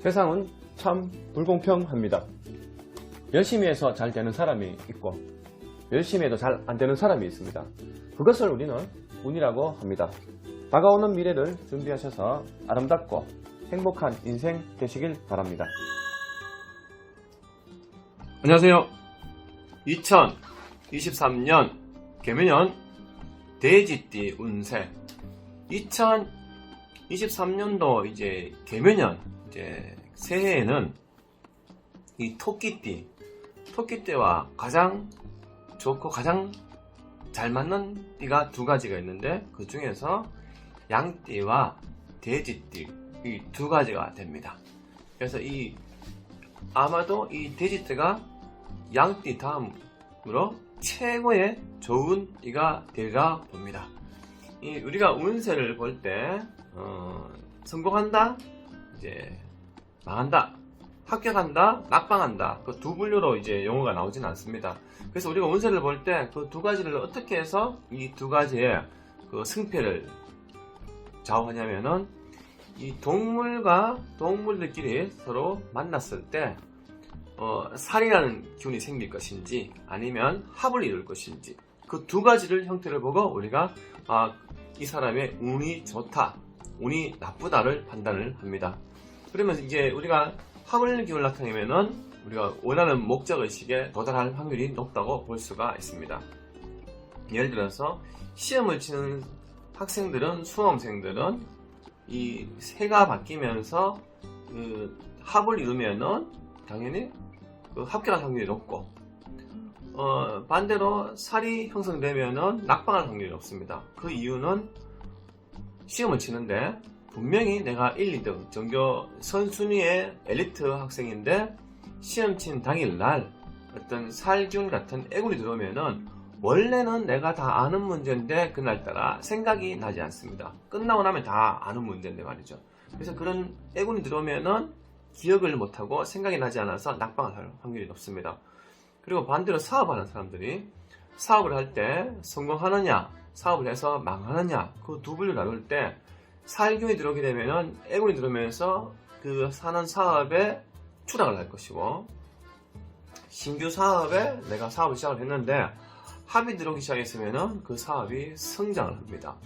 세상은 참 불공평합니다. 열심히 해서 잘 되는 사람이 있고 열심히 해도 잘 안 되는 사람이 있습니다. 그것을 우리는 운이라고 합니다. 다가오는 미래를 준비하셔서 아름답고 행복한 인생 되시길 바랍니다. 안녕하세요. 2023년 개묘년 돼지띠 운세. 2023년도 이제 개묘년 이제 새해에는 이 토끼띠와 가장 좋고 가장 잘 맞는 띠가 두 가지가 있는데 그 중에서 양띠와 돼지띠 이 두 가지가 됩니다. 그래서 아마도 이 돼지띠가 양띠 다음으로 최고의 좋은 띠가 되리라 봅니다. 우리가 운세를 볼 때 성공한다, 이제 망한다, 합격한다, 낙방한다 그 두 분류로 이제 용어가 나오진 않습니다. 그래서 우리가 운세를 볼 때 그 두 가지를 어떻게 해서 이 두 가지의 그 승패를 좌우하냐면은 이 동물과 동물들끼리 서로 만났을 때 살이라는 기운이 생길 것인지 아니면 합을 이룰 것인지 그 두 가지를 형태를 보고 우리가 이 사람의 운이 좋다, 운이 나쁘다를 판단을 합니다. 그러면 이제 우리가 합을 기운을 나타내면은 우리가 원하는 목적의식에 도달할 확률이 높다고 볼 수가 있습니다. 예를 들어서 시험을 치는 학생들은, 수험생들은 이 새가 바뀌면서 그 합을 이루면은 당연히 그 합격할 확률이 높고 반대로 살이 형성되면은 낙방할 확률이 높습니다. 그 이유는 시험을 치는데 분명히 내가 1, 2등 전교 선순위의 엘리트 학생인데 시험 친 당일날 어떤 살균 같은 애군이 들어오면은 원래는 내가 다 아는 문제인데 그날따라 생각이 나지 않습니다. 끝나고 나면 다 아는 문제인데 말이죠. 그래서 그런 애군이 들어오면은 기억을 못하고 생각이 나지 않아서 낙방을 할 확률이 높습니다. 그리고 반대로 사업하는 사람들이 사업을 할 때 성공하느냐, 사업을 해서 망하느냐 그 두 분류 나눌 때 살균이 들어오게 되면은 애군이 들어오면서 그 사는 사업에 추락을 할 것이고, 신규 사업에 내가 사업을 시작을 했는데 합이 들어오기 시작했으면은 그 사업이 성장을 합니다.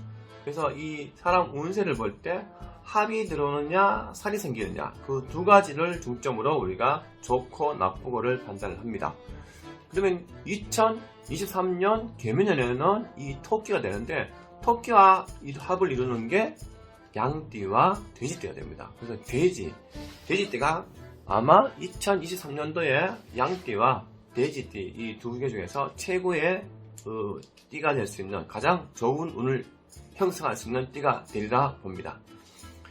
그래서 이 사람 운세를 볼 때 합이 들어오느냐 살이 생기느냐 그 두 가지를 중점으로 우리가 좋고 나쁘고를 판단을 합니다. 그러면 2023년 개묘년에는 이 토끼가 되는데 토끼와 이 합을 이루는 게 양띠와 돼지띠가 됩니다. 그래서 돼지띠가 아마 2023년도에 양띠와 돼지띠 이 두 개 중에서 최고의 그 띠가 될 수 있는 가장 좋은 운을 형성할 수 있는 띠가 되리라 봅니다.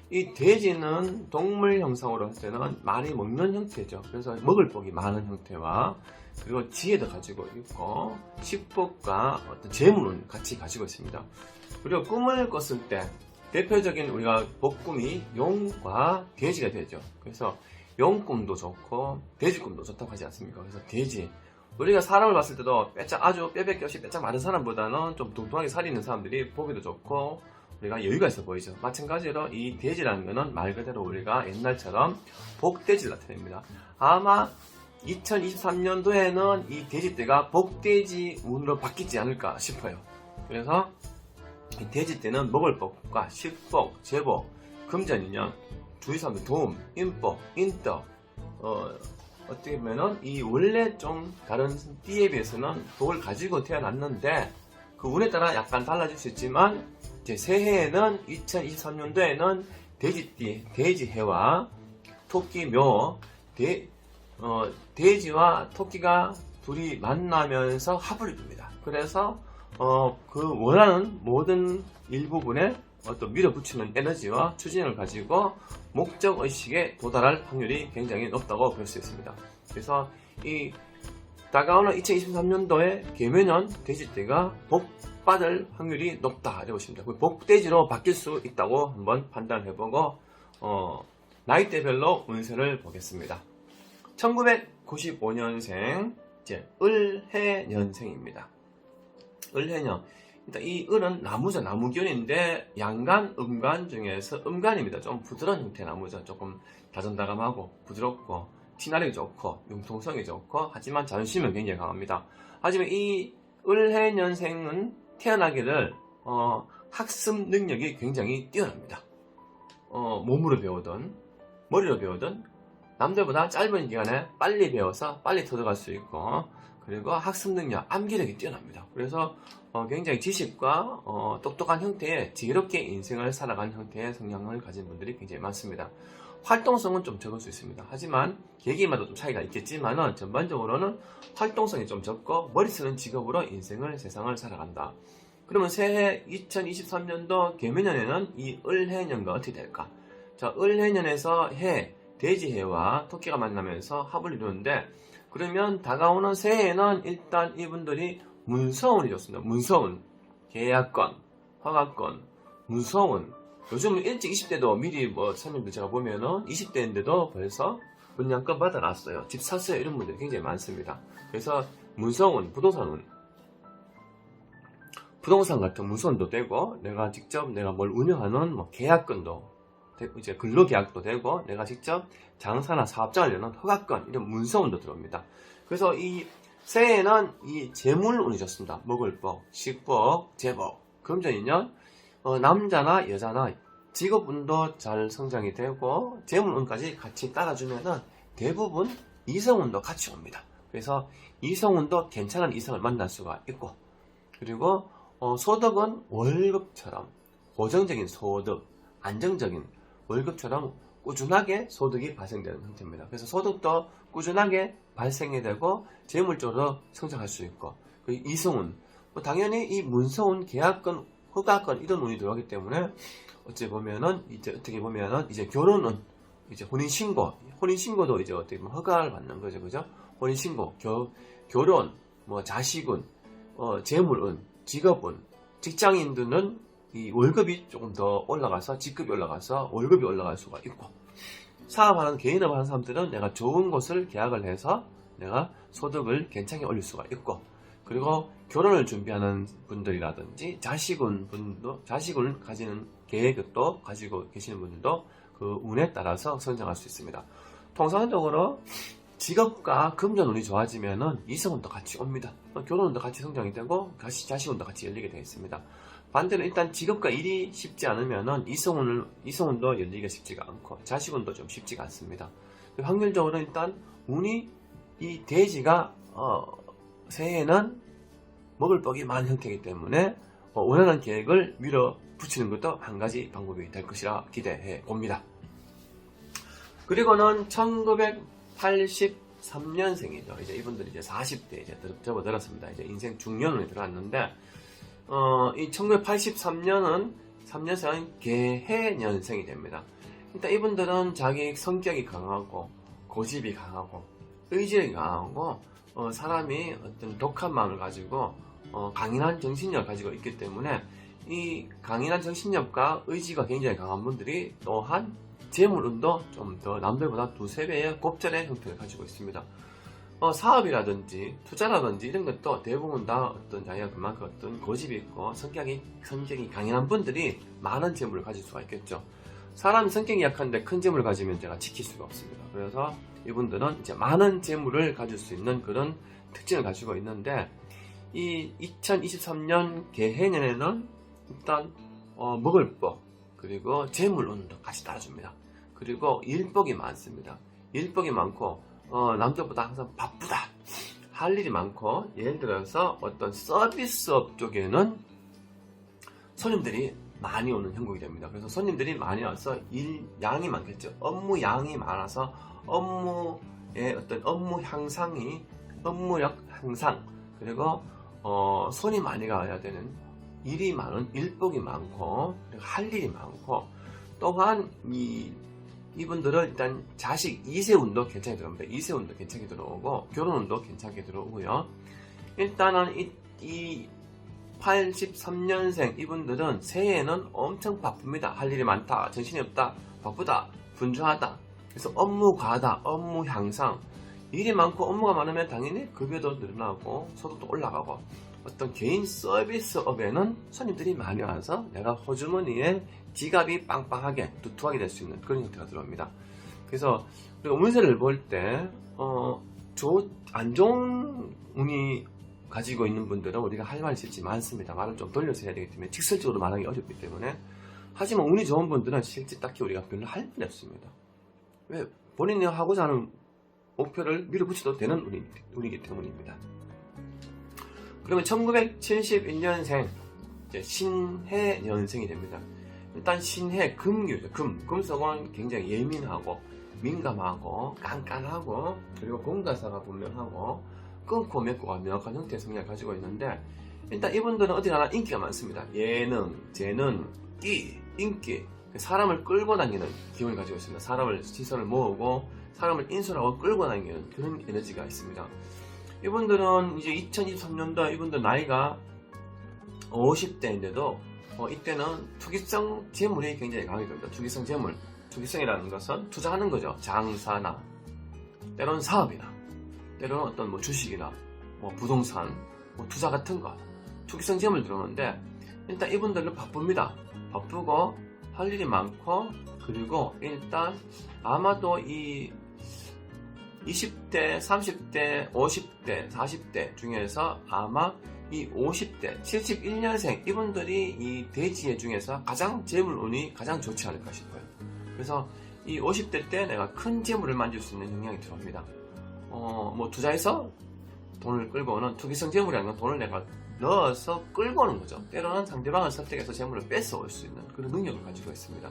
이 돼지는 동물 형상으로 할 때는 많이 먹는 형태죠. 그래서 먹을 복이 많은 형태와 그리고 지혜도 가지고 있고 식복과 어떤 재물은 같이 가지고 있습니다. 그리고 꿈을 꿨을 때 대표적인 우리가 복꿈이 용과 돼지가 되죠. 그래서 용꿈도 좋고 돼지 꿈도 좋다고 하지 않습니까? 그래서 돼지, 우리가 사람을 봤을 때도 아주 뼈밖에 없이 빼짝 마른 사람보다는 좀 뚱뚱하게 살이 있는 사람들이 보기도 좋고 우리가 여유가 있어 보이죠. 마찬가지로 이 돼지라는 것은 말 그대로 우리가 옛날처럼 복돼지를 나타냅니다. 아마 2023년도에는 이 돼지띠가 복돼지 운으로 바뀌지 않을까 싶어요. 그래서 이 돼지띠는 먹을 복과 식복, 재복, 금전인연, 주위 사람들 도움, 인복, 인덕 어떻게 보면은 이 원래 좀 다른 띠에 비해서는 복을 가지고 태어났는데 그 운에 따라 약간 달라질 수 있지만 이제 새해에는 2023년도에는 돼지띠, 돼지해와 토끼묘, 돼지와 토끼가 둘이 만나면서 합을 이룹니다. 그래서 그 원하는 모든 일부분에 어떤 밀어붙이는 에너지와 추진을 가지고 목적의식에 도달할 확률이 굉장히 높다고 볼 수 있습니다. 그래서 이 다가오는 2023년도에 개묘년 돼지띠가 복받을 확률이 높다 이렇게 보십니다. 복돼지로 바뀔 수 있다고 한번 판단해보고 나이대별로 운세를 보겠습니다. 1995년생 이제 을해년생입니다. 을해년 일단 이 을은 나무죠. 나무균인데 양간, 음간 중에서 음간입니다. 좀 부드러운 형태의 나무죠. 조금 다정다감하고 부드럽고 티나르기 좋고 융통성이 좋고 하지만 자존심은 굉장히 강합니다. 하지만 이 을해년생은 태어나기를 학습 능력이 굉장히 뛰어납니다. 몸으로 배우든 머리로 배우든 남들보다 짧은 기간에 빨리 배워서 빨리 터득할 수 있고, 그리고 학습 능력, 암기력이 뛰어납니다. 그래서 굉장히 지식과 똑똑한 형태의 지혜롭게 인생을 살아간 형태의 성향을 가진 분들이 굉장히 많습니다. 활동성은 좀 적을 수 있습니다. 하지만 계기마다 좀 차이가 있겠지만은 전반적으로는 활동성이 좀 적고 머리 쓰는 직업으로 인생을 세상을 살아간다. 그러면 새해 2023년도 개묘년에는 이 을해년과 어떻게 될까? 자, 을해년에서 해, 돼지해와 토끼가 만나면서 합을 이루는데, 그러면 다가오는 새해에는 일단 이분들이 문서운이 좋습니다. 문서운, 계약건, 허가건, 문서운. 요즘 일찍 20대도 미리 설명들 제가 보면은 20대인데도 벌써 분양권 받아놨어요. 집 샀어요. 이런 분들이 굉장히 많습니다. 그래서 문서운, 부동산 같은 문서운도 되고, 내가 직접 내가 뭘 운영하는 계약건도 되고, 이제 근로계약도 되고, 내가 직접 장사나 사업장을 여는 허가건, 이런 문서운도 들어옵니다. 그래서 이 새해에는 이 재물운이 좋습니다. 먹을 복, 식복, 재복, 금전인연, 남자나 여자나 직업운도 잘 성장이 되고, 재물운까지 같이 따라주면은 대부분 이성운도 같이 옵니다. 그래서 이성운도 괜찮은 이성을 만날 수가 있고, 그리고 소득은 월급처럼 고정적인 소득, 안정적인 월급처럼 꾸준하게 소득이 발생되는 형태입니다. 그래서 소득도 꾸준하게 발생이 되고 재물적으로 성장할 수 있고, 이성운, 당연히 이 문서운, 계약건, 허가건 이런 운이 들어가기 때문에 어찌 보면은 어떻게 보면은 이제 결혼은 이제 혼인신고도 이제 어떻게 보면 허가를 받는 거죠, 그죠? 혼인신고, 결혼, 자식운, 재물운, 직업운, 직장인들은 이 월급이 조금 더 올라가서 직급이 올라가서 월급이 올라갈 수가 있고, 사업하는 개인업 하는 사람들은 내가 좋은 곳을 계약을 해서 내가 소득을 괜찮게 올릴 수가 있고, 그리고 결혼을 준비하는 분들이라든지 자식을 가지는 계획도 가지고 계시는 분들도 그 운에 따라서 성장할 수 있습니다. 통상적으로 직업과 금전운이 좋아지면은 이성운도 같이 옵니다. 결혼운도 같이 성장이 되고 자식운도 같이 열리게 되어 있습니다. 반대로 일단 직업과 일이 쉽지 않으면은 이성운도 열리기가 쉽지가 않고 자식운도 좀 쉽지가 않습니다. 확률적으로 일단 운이 이 돼지가 새해에는 먹을 복이 많은 형태이기 때문에 원하는 계획을 밀어붙이는 것도 한 가지 방법이 될 것이라 기대해 봅니다. 그리고는 1983년생이죠. 이제 이분들이 이제 40대 이제 접어들었습니다. 이제 인생 중년운에 들어왔는데, 이 1983년은 3년생은 개해년생이 됩니다. 일단 이분들은 자기 성격이 강하고 고집이 강하고 의지력이 강하고 사람이 어떤 독한 마음을 가지고 강인한 정신력을 가지고 있기 때문에 이 강인한 정신력과 의지가 굉장히 강한 분들이 또한 재물운도 좀 더 남들보다 2~3배의 곱절의 형태를 가지고 있습니다. 사업이라든지 투자라든지 이런 것도 대부분 다 어떤 자기가 그만큼 어떤 고집이 있고 성격이 강인한 분들이 많은 재물을 가질 수가 있겠죠. 사람 성격이 약한데 큰 재물을 가지면 제가 지킬 수가 없습니다. 그래서 이분들은 이제 많은 재물을 가질 수 있는 그런 특징을 가지고 있는데, 이 2023년 개해년에는 일단 먹을 복, 그리고 재물운도 같이 따라줍니다. 그리고 일복이 많습니다. 일복이 많고 남들보다 항상 바쁘다, 할 일이 많고, 예를 들어서 어떤 서비스업 쪽에는 손님들이 많이 오는 형국이 됩니다. 그래서 손님들이 많이 와서 일 양이 많겠죠. 업무 양이 많아서 업무의 어떤 업무력 향상, 그리고 손이 많이 가야 되는 일이 많은 일복이 많고, 그리고 할 일이 많고, 또한 이분들은 일단 자식 2세운도 괜찮게 들어옵니다. 2세운도 괜찮게 들어오고 결혼운도 괜찮게 들어오고요. 일단은 이 83년생 이분들은 새해에는 엄청 바쁩니다. 할 일이 많다, 정신이 없다, 바쁘다, 분주하다. 그래서 업무 과다, 업무 향상. 일이 많고 업무가 많으면 당연히 급여도 늘어나고 소득도 올라가고, 어떤 개인 서비스업에는 손님들이 많이 와서 내가 호주머니에 지갑이 빵빵하게 두툼하게 될 수 있는 그런 형태가 들어옵니다. 그래서 우리가 운세를 볼 때 안 좋은 운이 가지고 있는 분들은 우리가 할 말이 실제 많습니다. 말을 좀 돌려서 해야 되기 때문에 직설적으로 말하기 어렵기 때문에. 하지만 운이 좋은 분들은 실제 딱히 우리가 별로 할 말이 없습니다. 왜? 본인이 하고자 하는 목표를 밀어붙여도 되는 운이기 때문입니다. 그러면 1971년생 신해년생이 됩니다. 일단 신해 금유죠. 금속은 굉장히 예민하고 민감하고 깐깐하고 그리고 공가사가 분명하고 끊고 맺고가 명확한 형태의 성향을 가지고 있는데, 일단 이분들은 어디 가나 인기가 많습니다. 예능, 재능, 끼, 인기, 사람을 끌고 다니는 기운을 가지고 있습니다. 사람을 시선을 모으고 사람을 인솔하고 끌고 다니는 그런 에너지가 있습니다. 이분들은 이제 2023년도 이분들 나이가 50대인데도 이때는 투기성 재물이 굉장히 강하게 됩니다. 투기성 재물, 투기성이라는 것은 투자하는 거죠. 장사나 때로는 사업이나 때로는 어떤 뭐 주식이나 뭐 부동산, 뭐 투자 같은 거 투기성 재물 들어오는데, 일단 이분들은 바쁩니다. 바쁘고 할 일이 많고, 그리고 일단 아마도 이 20대, 30대, 50대, 40대 중에서 아마 이 50대, 71년생 이분들이 이 대지의 중에서 가장 재물운이 가장 좋지 않을까 싶어요. 그래서 이 50대 때 내가 큰 재물을 만질 수 있는 영향이 들어옵니다. 뭐 투자해서 돈을 끌고 오는 투기성 재물이라는 건 돈을 내가 넣어서 끌고 오는 거죠. 때로는 상대방을 설득해서 재물을 뺏어올 수 있는 그런 능력을 가지고 있습니다.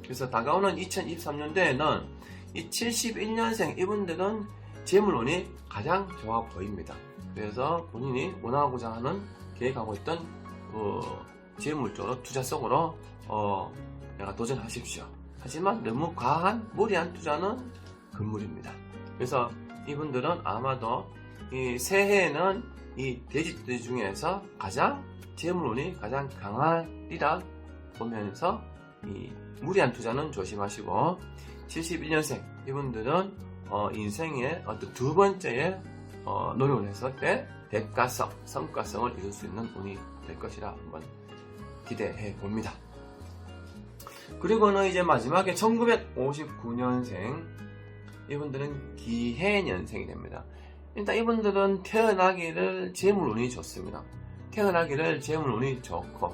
그래서 다가오는 2023년도에는 이 71년생 이분들은 재물운이 가장 좋아 보입니다. 그래서 본인이 원하고자 하는 계획하고 있던 재물 쪽으로 투자 속으로 내가 도전하십시오. 하지만 너무 과한 무리한 투자는 금물입니다. 그래서 이분들은 아마도 이 새해에는 이 돼지들 중에서 가장 재물운이 가장 강하리라 보면서 이 무리한 투자는 조심하시고, 71년생 이분들은 인생의 어떤 두 번째의 노력을 했을 때 대가성, 성과성을 이룰 수 있는 운이 될 것이라 한번 기대해 봅니다. 그리고는 이제 마지막에 1959년생 이분들은 기해년생이 됩니다. 일단 이분들은 태어나기를 재물운이 좋습니다. 태어나기를 재물운이 좋고,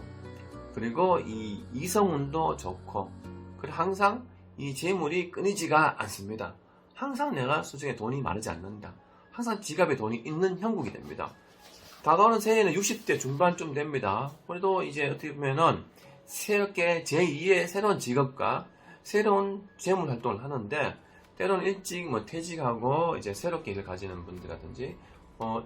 그리고 이 이성운도 좋고, 그리고 항상 이 재물이 끊이지가 않습니다. 항상 내가 수중에 돈이 마르지 않는다. 항상 지갑에 돈이 있는 형국이 됩니다. 다가오는 새해는 60대 중반쯤 됩니다. 그래도 이제 어떻게 보면은 새롭게 제2의 새로운 직업과 새로운 재물 활동을 하는데, 때로는 일찍 뭐 퇴직하고 이제 새롭게 일을 가지는 분들이라든지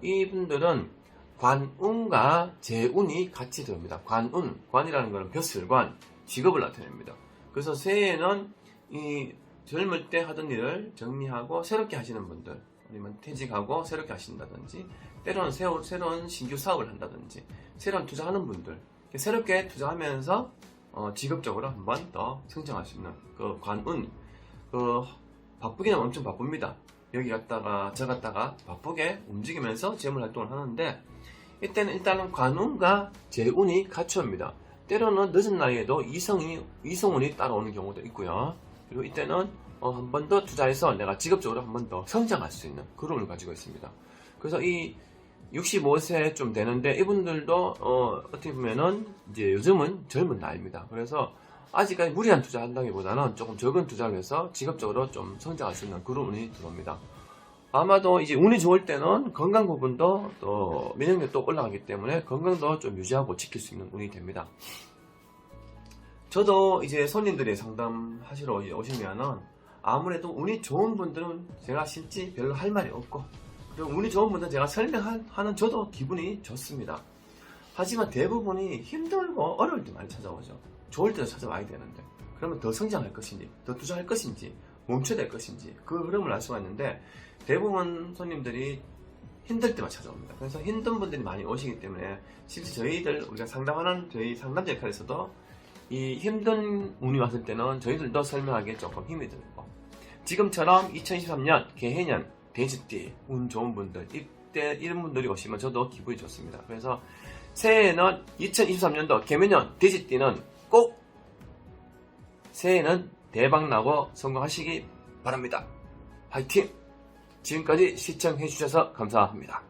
이분들은 관운과 재운이 같이 들어옵니다. 관이라는 것은 벼슬관, 직업을 나타냅니다. 그래서 새해에는 이 젊을 때 하던 일을 정리하고 새롭게 하시는 분들, 아니면 퇴직하고 새롭게 하신다든지, 때로는 새로운 신규 사업을 한다든지, 새로운 투자하는 분들, 새롭게 투자하면서 직업적으로 한 번 더 성장할 수 있는 그 관운, 바쁘기는 엄청 바쁩니다. 여기 갔다가 저 갔다가 바쁘게 움직이면서 재물 활동을 하는데, 이때는 일단은 관운과 재운이 같이 옵니다. 때로는 늦은 나이에도 이성운이 따라오는 경우도 있고요. 그리고 이때는 한 번 더 투자해서 내가 직업적으로 한 번 더 성장할 수 있는 그런 운을 가지고 있습니다. 그래서 이 65세쯤 되는데 이분들도 어떻게 보면은 이제 요즘은 젊은 나이입니다. 그래서 아직까지 무리한 투자한다기보다는 조금 적은 투자를 해서 직업적으로 좀 성장할 수 있는 그런 운이 들어옵니다. 아마도 이제 운이 좋을 때는 건강 부분도 또 면역력도 올라가기 때문에 건강도 좀 유지하고 지킬 수 있는 운이 됩니다. 저도 이제 손님들이 상담하시러 오시면은 아무래도 운이 좋은 분들은 제가 실제 별로 할 말이 없고, 그리고 운이 좋은 분들은 제가 설명하는 저도 기분이 좋습니다. 하지만 대부분이 힘들고 어려울 때 많이 찾아오죠. 좋을 때도 찾아와야 되는데, 그러면 더 성장할 것인지 더 투자할 것인지 멈춰야 될 것인지 그 흐름을 알 수가 있는데, 대부분 손님들이 힘들 때만 찾아옵니다. 그래서 힘든 분들이 많이 오시기 때문에 실제 우리가 상담하는 저희 상담자 역할에서도 이 힘든 운이 왔을 때는 저희들도 설명하기에 조금 힘이 들고, 지금처럼 2023년 개해년 돼지띠 운 좋은 분들, 때 이런 분들이 오시면 저도 기분이 좋습니다. 그래서 새해에는 2023년도 개면년 돼지띠는 꼭 새해에는 대박나고 성공하시기 바랍니다. 화이팅! 지금까지 시청해주셔서 감사합니다.